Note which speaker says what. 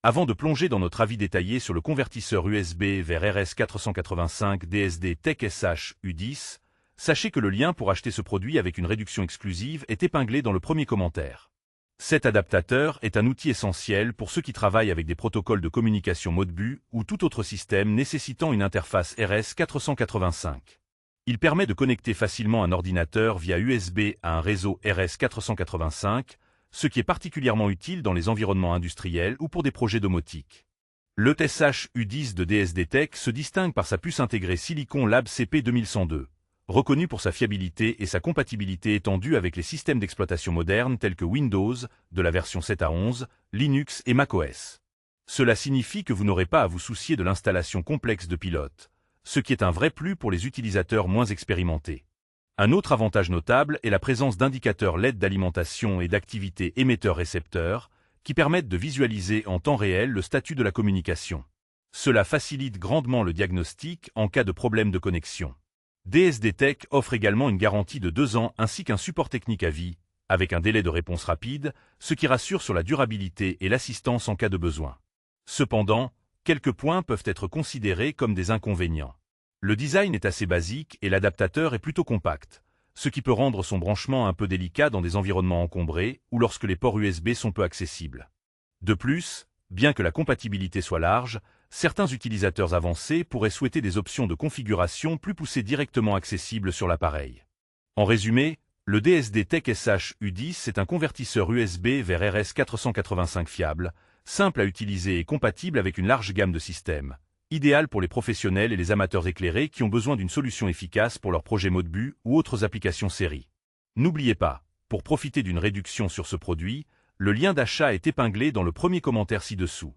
Speaker 1: Avant de plonger dans notre avis détaillé sur le convertisseur USB vers RS485 DSD Tech SH U10, sachez que le lien pour acheter ce produit avec une réduction exclusive est épinglé dans le premier commentaire. Cet adaptateur est un outil essentiel pour ceux qui travaillent avec des protocoles de communication Modbus ou tout autre système nécessitant une interface RS485. Il permet de connecter facilement un ordinateur via USB à un réseau RS485, ce qui est particulièrement utile dans les environnements industriels ou pour des projets domotiques. Le SH U10 de DSD Tech se distingue par sa puce intégrée Silicon Lab CP2102, reconnue pour sa fiabilité et sa compatibilité étendue avec les systèmes d'exploitation modernes tels que Windows, de la version 7 à 11, Linux et macOS. Cela signifie que vous n'aurez pas à vous soucier de l'installation complexe de pilotes, ce qui est un vrai plus pour les utilisateurs moins expérimentés. Un autre avantage notable est la présence d'indicateurs LED d'alimentation et d'activité émetteur-récepteur qui permettent de visualiser en temps réel le statut de la communication. Cela facilite grandement le diagnostic en cas de problème de connexion. DSD Tech offre également une garantie de 2 ans ainsi qu'un support technique à vie, avec un délai de réponse rapide, ce qui rassure sur la durabilité et l'assistance en cas de besoin. Cependant, quelques points peuvent être considérés comme des inconvénients. Le design est assez basique et l'adaptateur est plutôt compact, ce qui peut rendre son branchement un peu délicat dans des environnements encombrés ou lorsque les ports USB sont peu accessibles. De plus, bien que la compatibilité soit large, certains utilisateurs avancés pourraient souhaiter des options de configuration plus poussées directement accessibles sur l'appareil. En résumé, le DSD Tech SH U10 est un convertisseur USB vers RS485 fiable, simple à utiliser et compatible avec une large gamme de systèmes. Idéal pour les professionnels et les amateurs éclairés qui ont besoin d'une solution efficace pour leurs projets Modbus ou autres applications série. N'oubliez pas, pour profiter d'une réduction sur ce produit, le lien d'achat est épinglé dans le premier commentaire ci-dessous.